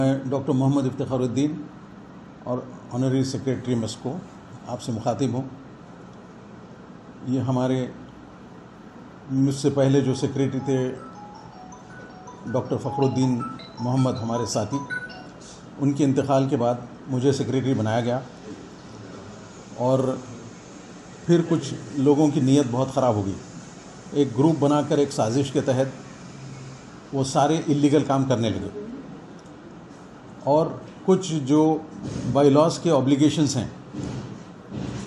میں ڈاکٹر محمد افتخار الدین اور honorary secretary میسکو آپ سے مخاطب ہوں. یہ مجھ سے پہلے جو سیکریٹری تھے ڈاکٹر فخر الدین محمد ہمارے ساتھی، ان کے انتقال کے بعد مجھے سیکریٹری بنایا گیا، اور پھر کچھ لوگوں کی نیت بہت خراب ہو گئی. ایک گروپ بنا کر ایک سازش کے تحت وہ سارے اللیگل کام کرنے لگے، اور کچھ جو بائی لاس کے اوبلیگیشنز ہیں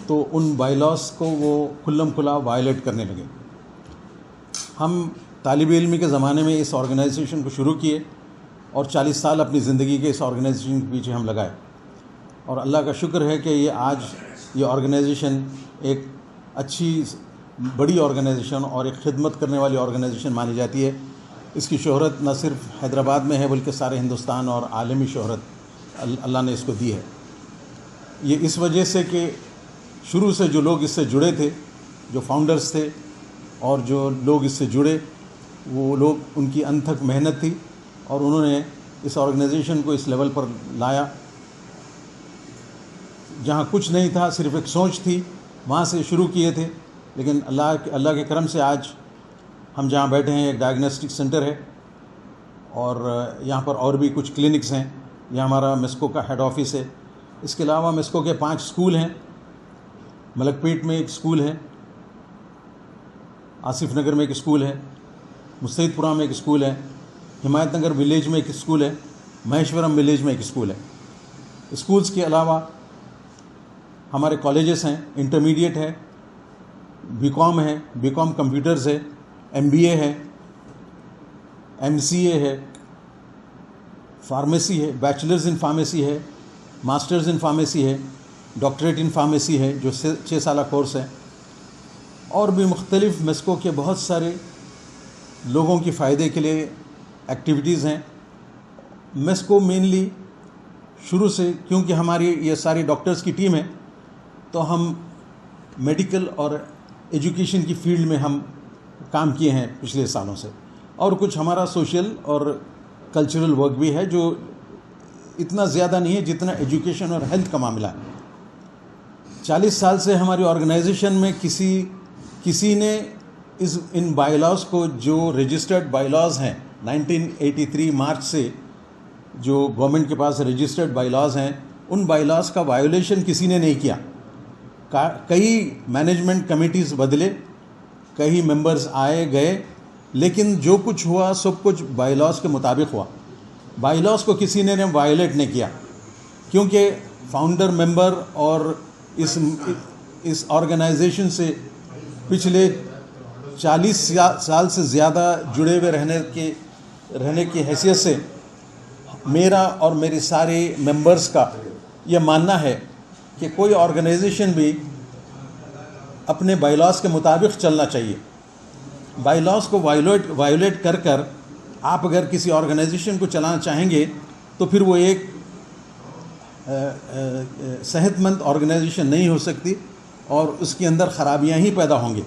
تو ان بائی لاس کو وہ کھلم کھلا وائلیٹ کرنے لگے. ہم طالب علمی کے زمانے میں اس آرگنائزیشن کو شروع کیے اور 40 سال اپنی زندگی کے اس آرگنائزیشن کے پیچھے ہم لگائے، اور اللہ کا شکر ہے کہ یہ آرگنائزیشن ایک اچھی بڑی آرگنائزیشن اور ایک خدمت کرنے والی آرگنائزیشن مانی جاتی ہے. اس کی شہرت نہ صرف حیدرآباد میں ہے بلکہ سارے ہندوستان اور عالمی شہرت اللہ نے اس کو دی ہے. یہ اس وجہ سے کہ شروع سے جو لوگ اس سے جڑے تھے، جو فاؤنڈرز تھے اور جو لوگ اس سے جڑے، وہ لوگ ان کی انتھک محنت تھی اور انہوں نے اس آرگنائزیشن کو اس لیول پر لایا. جہاں کچھ نہیں تھا، صرف ایک سوچ تھی، وہاں سے شروع کیے تھے. لیکن اللہ کے کرم سے آج ہم جہاں بیٹھے ہیں ایک ڈائگنوسٹک سینٹر ہے، اور یہاں پر اور بھی کچھ کلینکس ہیں. یہ ہمارا میسکو کا ہیڈ آفس ہے. اس کے علاوہ میسکو کے 5 اسکول ہیں. ملک پیٹ میں ایک اسکول ہے، آصف نگر میں ایک اسکول ہے، مستعید پورہ میں ایک اسکول ہے، حمایت نگر ولیج میں ایک اسکول ہے، مہیشورم ولیج میں ایک اسکول ہے. اسکولز کے علاوہ ہمارے کالجز ہیں، انٹرمیڈیٹ ہے، بی کام ہے، بی کام کمپیوٹرز ہے، ایم بی اے ہے، ایم سی اے ہے، فارمیسی ہے، بیچلرز ان فارمیسی ہے، ماسٹرز ان فارمیسی ہے، ڈاکٹریٹ ان فارمیسی ہے جو 6 سالہ کورس ہے، اور بھی مختلف میسکو کے بہت سارے لوگوں کی فائدے کے لیے ایکٹیویٹیز ہیں. میسکو مینلی شروع سے، کیونکہ ہماری یہ ساری ڈاکٹرز کی ٹیم ہے، تو ہم میڈیکل اور ایجوکیشن کی فیلڈ میں ہم کام کیے ہیں پچھلے سالوں سے، اور کچھ ہمارا سوشل اور کلچرل ورک بھی ہے جو اتنا زیادہ نہیں ہے جتنا ایجوکیشن اور ہیلتھ کا معاملہ ہے. 40 سال سے ہماری آرگنائزیشن میں کسی نے ان بائی لاز کو، جو رجسٹرڈ بائی لاز ہیں 1983 مارچ سے جو گورنمنٹ کے پاس رجسٹرڈ بائی لاز ہیں، ان بائی لاز کا وائیولیشن کسی نے نہیں کیا. کئی مینجمنٹ کمیٹیز بدلے، کئی ممبرز آئے گئے، لیکن جو کچھ ہوا سب کچھ بائی لاز کے مطابق ہوا. بائی لاز کو کسی نے وائلیٹ نہیں کیا، کیونکہ فاؤنڈر ممبر اور اس آرگنائزیشن سے پچھلے 40 سال سے زیادہ جڑے ہوئے رہنے کی حیثیت سے میرا اور میری سارے ممبرز کا یہ ماننا ہے کہ کوئی آرگنائزیشن بھی اپنے بائی لاز کے مطابق چلنا چاہیے. بائی لاز کو وائلیٹ کر آپ اگر کسی آرگنائزیشن کو چلانا چاہیں گے تو پھر وہ ایک صحت مند آرگنائزیشن نہیں ہو سکتی، اور اس کے اندر خرابیاں ہی پیدا ہوں گی.